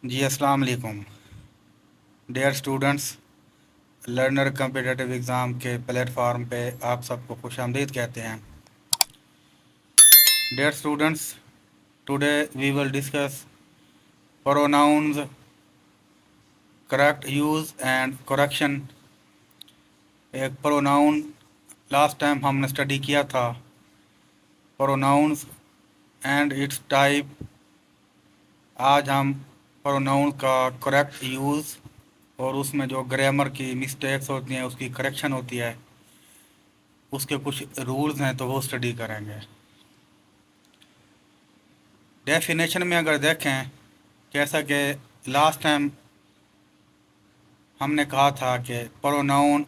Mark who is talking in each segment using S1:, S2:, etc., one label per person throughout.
S1: जी अस्सलाम वालेकुम dear students. Learner competitive exam के प्लेटफॉर्म पे आप सबको खुशामदीद कहते हैं। Dear students, today we will discuss pronouns, correct use and correction. एक प्रोनाउन लास्ट टाइम हमने स्टडी किया था, प्रोनाउंस एंड इट्स टाइप। आज हम प्रोनाउन का करेक्ट यूज़ और उसमें जो ग्रामर की मिस्टेक्स होती हैं उसकी करेक्शन होती है, उसके कुछ रूल्स हैं तो वो स्टडी करेंगे। डेफिनेशन में अगर देखें, जैसा कि लास्ट टाइम हमने कहा था कि pronoun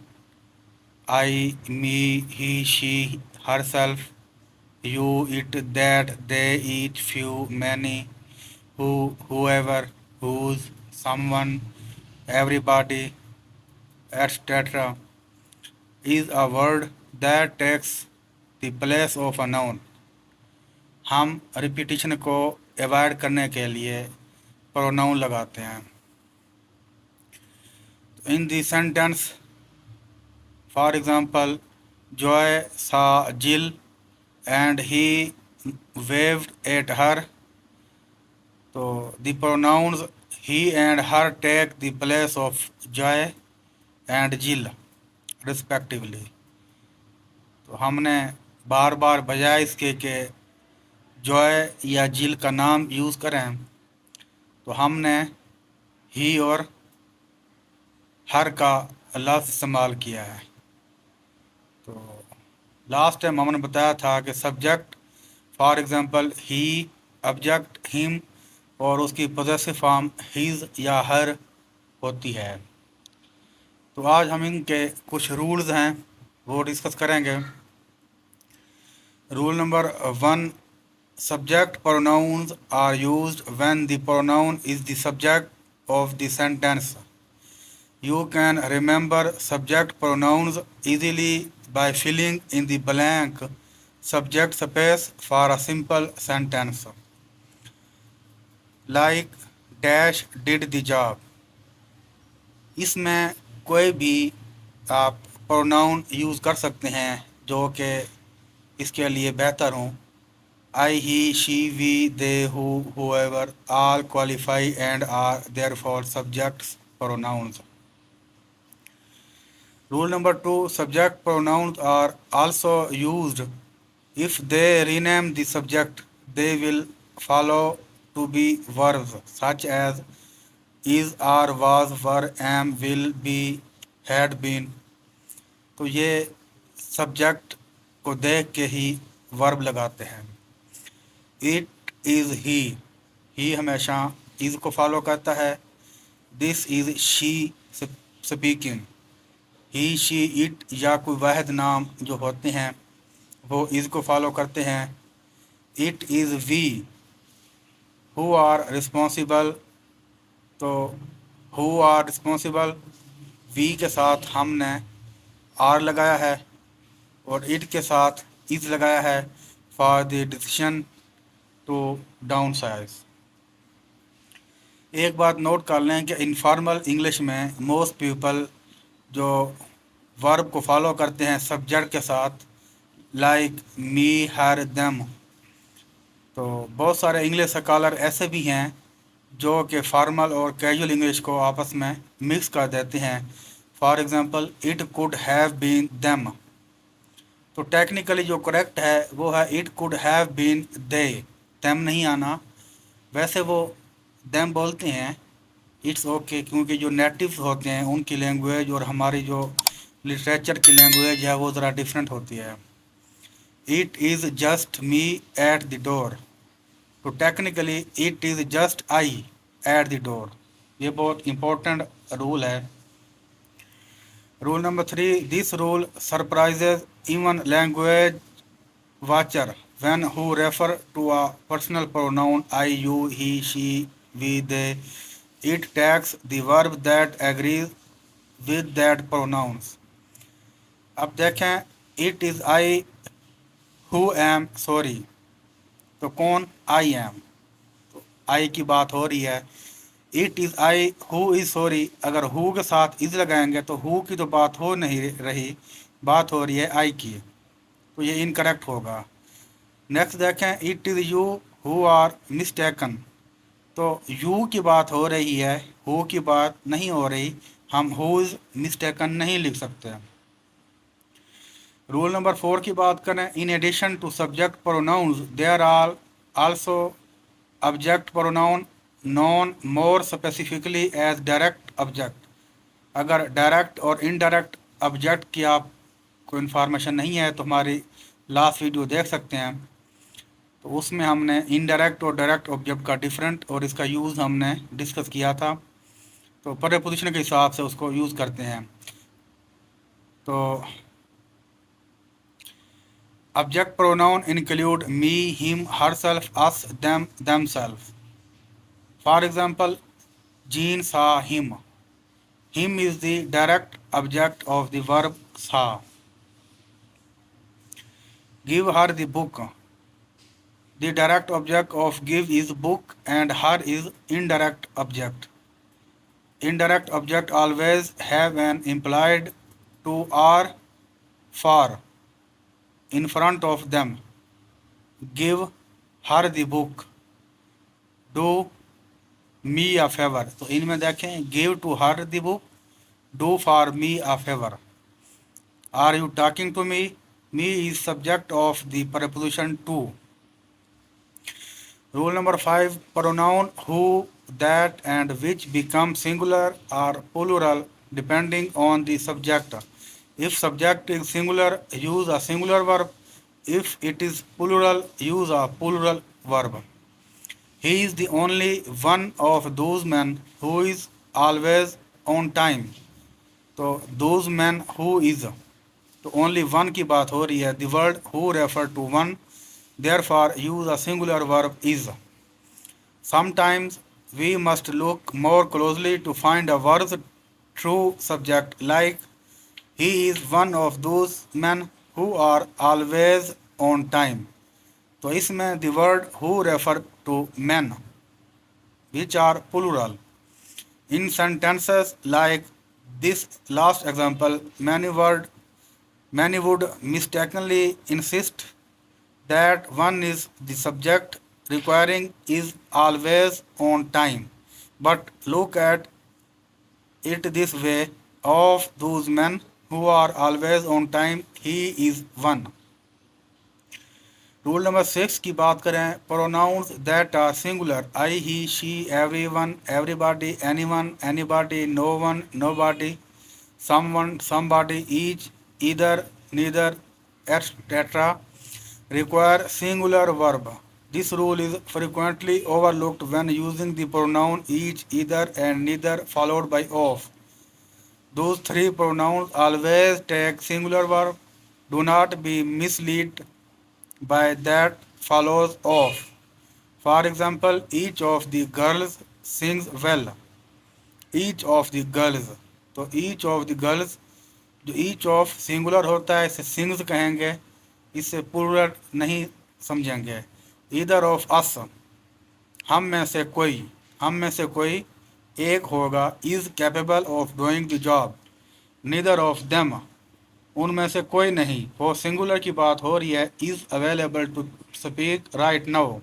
S1: I, me, he, she, herself, you, it, that, they, each, few, many, who, whoever, whose, someone, everybody, etc. is a word that takes the place of a noun. हम repetition को avoid करने के लिए pronoun लगाते हैं। In the sentence, for example, Joy saw Jill and he waved at her. तो the pronouns he and her take the place of Joy and Jill respectively. तो हमने बार बार बजाय इसके कि जॉय या जिल का नाम यूज़ करें, तो हमने ही और हर का लफ्ज़ इस्तेमाल किया है। तो लास्ट टाइम हमने बताया था कि subject, for example he, object him, और उसकी पोजेसिव फॉर्म हिज या हर होती है। तो आज हम इनके कुछ रूल्स हैं वो डिस्कस करेंगे। Rule number 1, subject pronouns are used when the pronoun is the subject of the sentence. You can remember subject pronouns easily by filling in the blank subject space for a simple sentence like dash did the job. इसमें कोई भी आप pronoun use कर सकते हैं जो कि इसके लिए बेहतर हों। I, he, she, we, they, who, whoever all qualify and are therefore subjects pronouns. Rule number 2, subject pronouns are also used if they rename the subject. They will follow to be verbs such as is, are, was, were, am, will, be, had been. तो ये subject को देख के ही verb लगाते हैं। It is ही हमेशा is को follow करता है। This is she speaking. He, she, it या कोई वाहिद नाम जो होते हैं वो इज़ को फॉलो करते हैं। It is we who are responsible. तो हु आर रिस्पॉन्सिबल, वी के साथ हमने आर लगाया है और इट के साथ इज़ लगाया है for the decision to downsize. एक बात नोट कर लें कि इनफॉर्मल इंग्लिश में मोस्ट पीपल जो वर्ब को फॉलो करते हैं सब्जेक्ट के साथ, लाइक मी, हर, देम। तो बहुत सारे इंग्लिश स्कॉलर ऐसे भी हैं जो कि फॉर्मल और कैजुअल इंग्लिश को आपस में मिक्स कर देते हैं। For example, it could have been them. तो टेक्निकली जो करेक्ट है वो है it could have been they, them नहीं आना। वैसे वो देम बोलते हैं, इट्स ओके, क्योंकि जो नेटिव्स होते हैं उनकी लैंग्वेज और हमारी जो लिटरेचर की लैंग्वेज है वो ज़रा डिफरेंट होती है। It is just me at the door. तो technically it is just I at the door. ये बहुत इम्पोर्टेंट रूल है। Rule number 3, this rule surprises even language watcher when who refer to a personal pronoun I, you, he, she, we, they. It takes the verb that agrees with that pronouns. अब देखें, it is I who am sorry। तो कौन? I am। तो I की बात हो रही है। It is I who is sorry, अगर हु के साथ इज़ लगाएंगे तो हु की तो बात हो नहीं रही, बात हो रही है आई की, तो ये इनकरेक्ट होगा। नेक्स्ट देखें, it is you who are mistaken, तो यू की बात हो रही है, हु की बात नहीं हो रही, हम हु इज़ मिस्टेकन नहीं लिख सकते। रूल नंबर 4 की बात करें, in addition to subject pronouns there are also object pronoun known more specifically as direct object. अगर डायरेक्ट और इनडायरेक्ट ऑब्जेक्ट की आपको इन्फॉर्मेशन नहीं है तो हमारी लास्ट वीडियो देख सकते हैं, तो उसमें हमने इनडायरेक्ट और डायरेक्ट ऑब्जेक्ट का डिफरेंट और इसका यूज़ हमने डिस्कस किया था। तो प्रीपोजिशन के हिसाब से उसको यूज़ करते हैं। तो object pronoun include me, him, herself, us, them, themselves. For example, Jean saw him. Him is the direct object of the verb saw. Give her the book. The direct object of give is book and her is indirect object. Indirect object always have an implied to or for in front of them. Give her the book. Do me a favor. तो इनमें देखें, give to her the book, do for me a favor. Are you talking to me? Me is subject of the preposition to. Rule number 5, pronoun who, that and which become singular or plural depending on the subject. If subject is singular, use a singular verb. If it is plural, use a plural verb. He is the only one of those men who is always on time. तो those men who is, तो only one की बात हो रही है, the word who refer to one, therefore use a singular verb is. Sometimes we must look more closely to find a verbs true subject, like he is one of those man who are always on time. तो इसमें the word who refer to man which are plural. In sentences like this last example, many would mistakenly insist that one is the subject, requiring is always on time. But look at it this way, of those men who are always on time, he is one. Rule number 6 की बात करें, pronouns that are singular, I, he, she, everyone, everybody, anyone, anybody, no one, nobody, someone, somebody, each, either, neither, etc. require singular verb. This rule is frequently overlooked when using the pronoun each, either, and neither followed by of. Those three pronouns always take singular verb. Do not be misled by that follows of. For example, each of the girls sings well. Each of the girls, तो each of the girls, जो each of singular होता है इसे sings कहेंगे, इसे plural नहीं समझेंगे। Either of us, हम में से कोई, हम में से कोई एक होगा, is capable of doing the job. Neither of them, उनमें से कोई नहीं, वो सिंगुलर की बात हो रही है, is available to speak right now.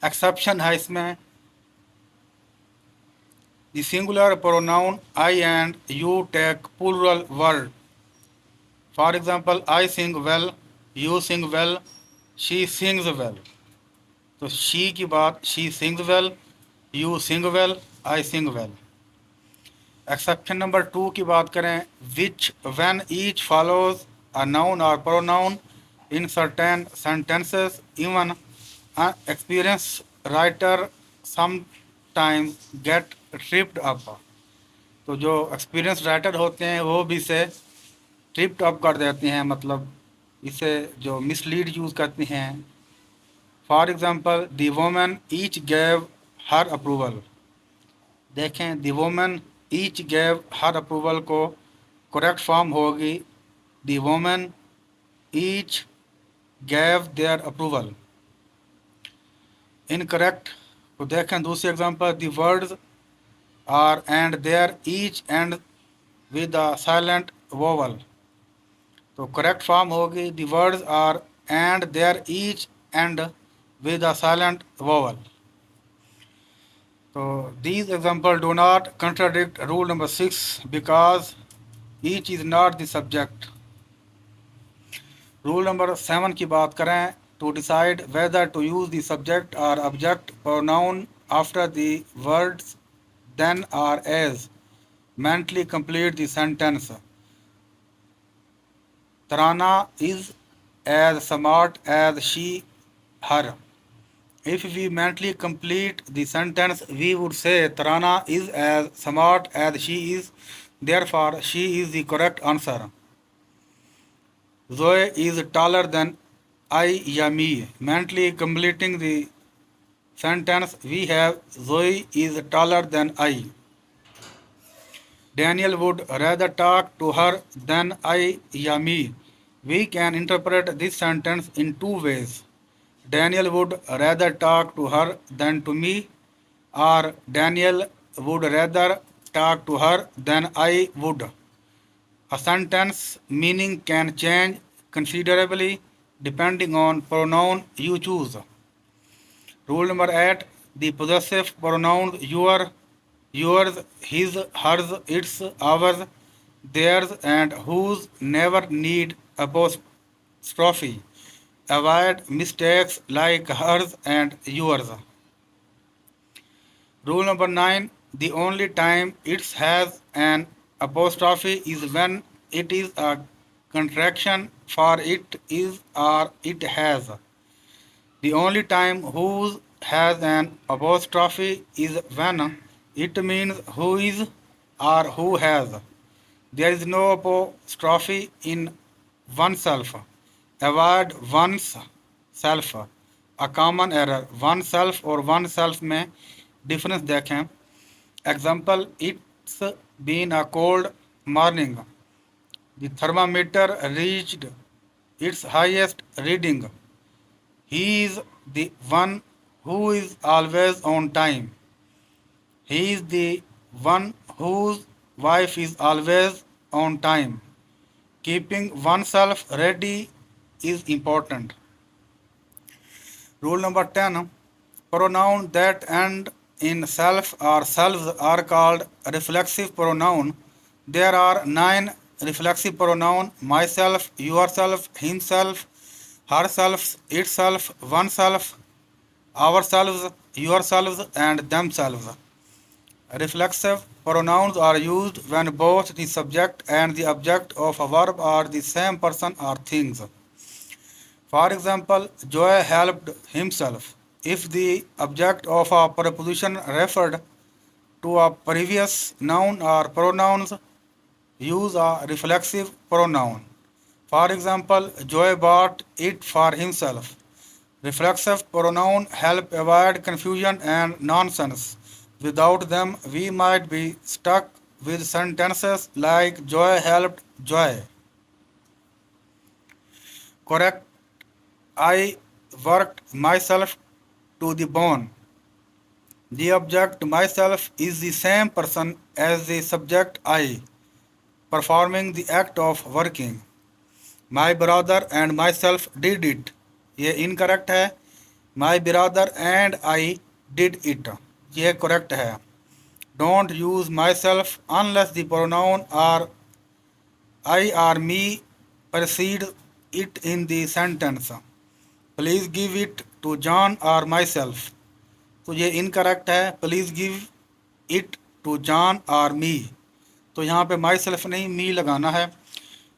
S1: Exception है इसमें, the singular pronoun I and you take plural word. For example, I sing well, you sing well, she sings well. तो she की बात, she sings well, you sing well, I sing well. Exception number 2 की बात करें, which, when each follows a noun or pronoun in certain sentences, even an experienced writer sometimes get tripped up. तो जो experience writer होते हैं वो भी इसे ट्रिप्ड अप कर देते हैं, मतलब इसे जो मिसलीड यूज़ करते हैं। For example, the women each gave her approval. देखें, the women each gave her approval को करेक्ट फॉर्म होगी the women each gave their approval. Incorrect तो देखें दूसरी example, the words are and their each end with a silent vowel. तो correct form होगी the words are and their each end with a silent vowel. तो these examples do not contradict rule number 6 because each is not the subject. Rule number 7 की बात करें, to decide whether to use the subject और object pronoun after the words than और as mentally complete the sentence. Tarana is as smart as she, her. If we mentally complete the sentence, we would say Tarana is as smart as she is, therefore she is the correct answer. Zoe is taller than I या me. Mentally completing the sentence, we have Zoe is taller than I. Daniel would rather talk to her than I या me. We can interpret this sentence in two ways. Daniel would rather talk to her than to me, or Daniel would rather talk to her than I would. A sentence meaning can change considerably depending on pronoun you choose. Rule number 8, the possessive pronouns your, yours, his, hers, its, ours, theirs, and whose never need apostrophe. Avoid mistakes like hers and yours. Rule number 9, the only time it has an apostrophe is when it is a contraction for it is or it has. The only time whose has an apostrophe is when it means who is or who has. There is no apostrophe in oneself. Avoid one's self. A common error. Oneself और oneself में difference देखें. Example, it's been a cold morning. The thermometer reached its highest reading. He is the one who is always on time. He is the one whose wife is always on time. Keeping oneself ready is important. Rule number 10, pronouns that end in self or selves are called reflexive pronoun. There are 9 reflexive pronoun: myself, yourself, himself, herself, itself, oneself, ourselves, yourselves, and themselves. Reflexive pronouns are used when both the subject and the object of a verb are the same person or things. For example, Joy helped himself. If the object of a preposition referred to a previous noun or pronouns, use a reflexive pronoun. For example, Joy bought it for himself. Reflexive pronoun help avoid confusion and nonsense. Without them, we might be stuck with sentences like Joy helped Joy. Correct, I worked myself to the bone. The object myself is the same person as the subject I, performing the act of working. My brother and myself did it. ये incorrect है. My brother and I did it. ये correct है. Don't use myself unless the pronoun or I or me precedes it in the sentence. Please give it to John or myself. तो ये incorrect है. Please give it to John or me. तो यहाँ पे myself नहीं me लगाना है.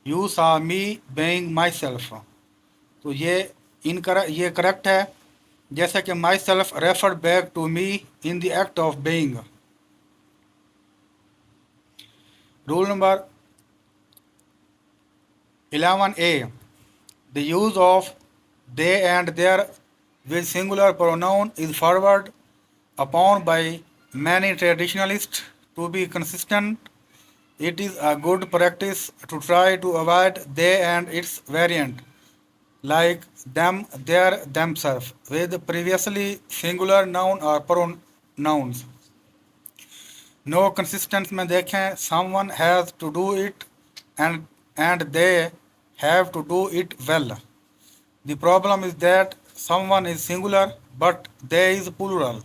S1: You saw me being myself. तो ये करेक्ट है. जैसे कि myself referred back to me in the act of being. Rule number 11A. The use of they and their with singular pronoun is forward upon by many traditionalists to be consistent. It is a good practice to try to avoid they and its variant. like them, their, themselves with previously singular noun or pronouns. No consistency में देखें someone has to do it and they have to do it well. The problem is that someone is singular but they is plural.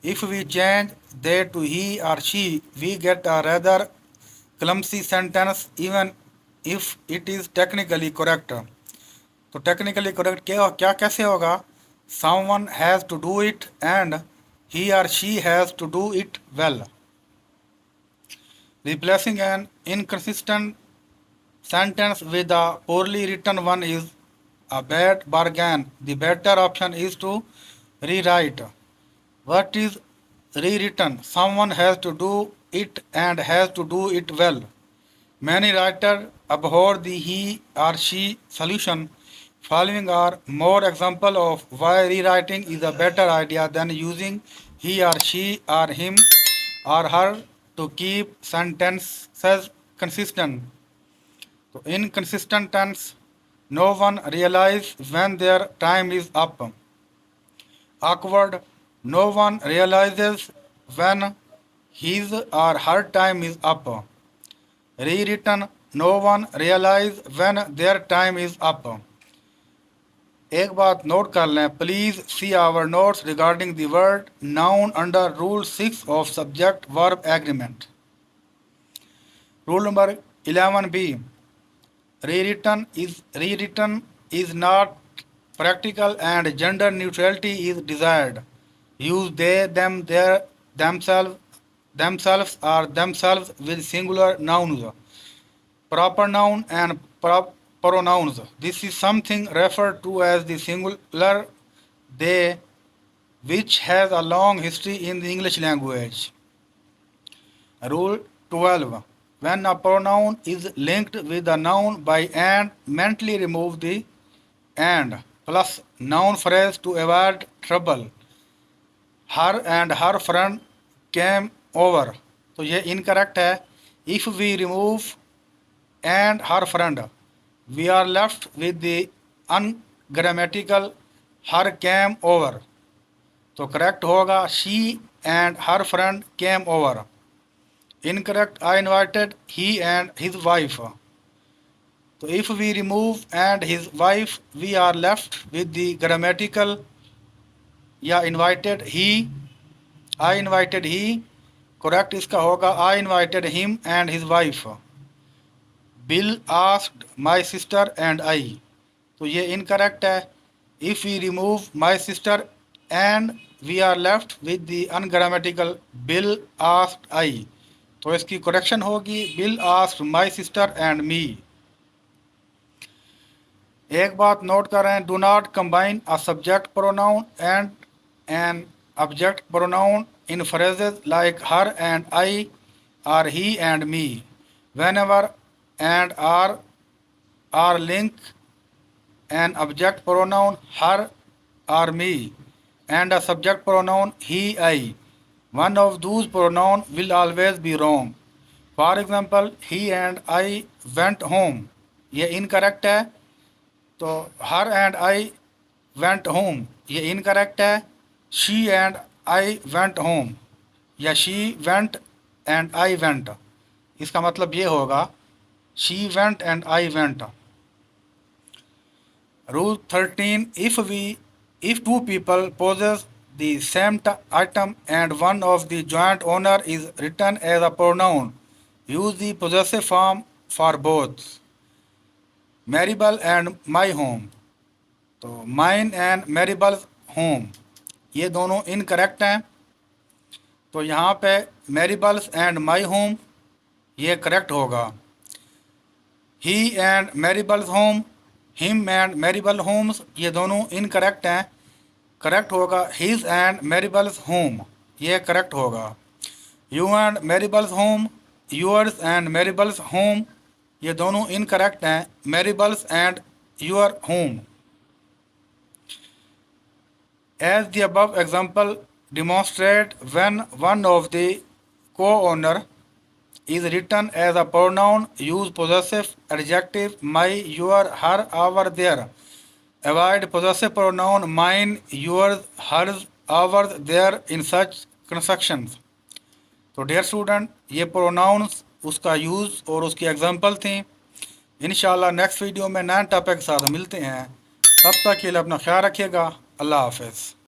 S1: If we change they to he or she, we get a rather clumsy sentence even if it is technically correct. तो technically correct क्या क्या कैसे होगा? Someone has to do it and he or she has to do it well. Replacing an inconsistent sentence with a poorly written one is a bad bargain. The better option is to rewrite. What is rewritten? Someone has to do it and has to do it well. Many writers abhor the he or she solution. Following are more examples of why rewriting is a better idea than using he or she or him or her to keep sentences consistent. So inconsistent tense, no one realizes when their time is up. Awkward, no one realizes when his or her time is up. Rewritten, no one realizes when their time is up. एक बात note कर लें, please see our notes regarding the word noun under rule 6 of subject verb agreement. Rule number 11B, rewritten is not practical and gender neutrality is desired. Use they, them, their, themselves or themselves with singular nouns, proper noun and pronouns. This is something referred to as the singular they, which has a long history in the English language. Rule 12. When a pronoun is linked with a noun by and, mentally remove the and plus noun phrase to avoid trouble. Her and her friend came over. तो ये incorrect है. If we remove and her friend, we are left with the ungrammatical her came over. तो correct होगा she and her friend came over. Incorrect, I invited he and his wife. So if we remove and his wife, we are left with the grammatical या invited he, I invited he. Correct इसका होगा I invited him and his wife. Bill asked my sister and I. तो ये incorrect है. If we remove my sister and we are left with the ungrammatical Bill asked I. तो इसकी correction होगी Bill asked my sister and me. एक बात note करें, do not combine a subject pronoun and an object pronoun in phrases like her and I or he and me. Whenever and are linked an object pronoun her or me and a subject pronoun he I, one of those pronouns will always be wrong. For example, he and I went home. ये incorrect है. तो her and I went home ये incorrect है. She and I went home या she went and I went, इसका मतलब ये होगा she went and I went. Rule 13. If two people possess the same item and one of the joint owner is written as a pronoun, use the possessive form for both. Maribel and my home. तो mine and Maribel's home ये दोनों incorrect हैं. तो यहाँ पे Maribel's and my home ये correct होगा. He and Maribel's home, him and Maribel homes ये दोनों इनकरेक्ट हैं. करेक्ट होगा his and Maribel's home ये करेक्ट होगा. You and Maribel's home, yours and Maribel's home ये दोनों इनकरेक्ट हैं. Maribel's and your home. As the above example demonstrate, when one of the co-owner is written as a pronoun, use possessive adjective my, your, her, our, their. Avoid possessive pronoun mine, yours, hers, ours, their in such constructions. तो dear student, ये pronouns, उसका use और उसकी example थी। इंशाल्लाह next video में नए topic के साथ मिलते हैं। तब तक के लिए अपना ख्याल रखिएगा। अल्लाह हाफ़िज़।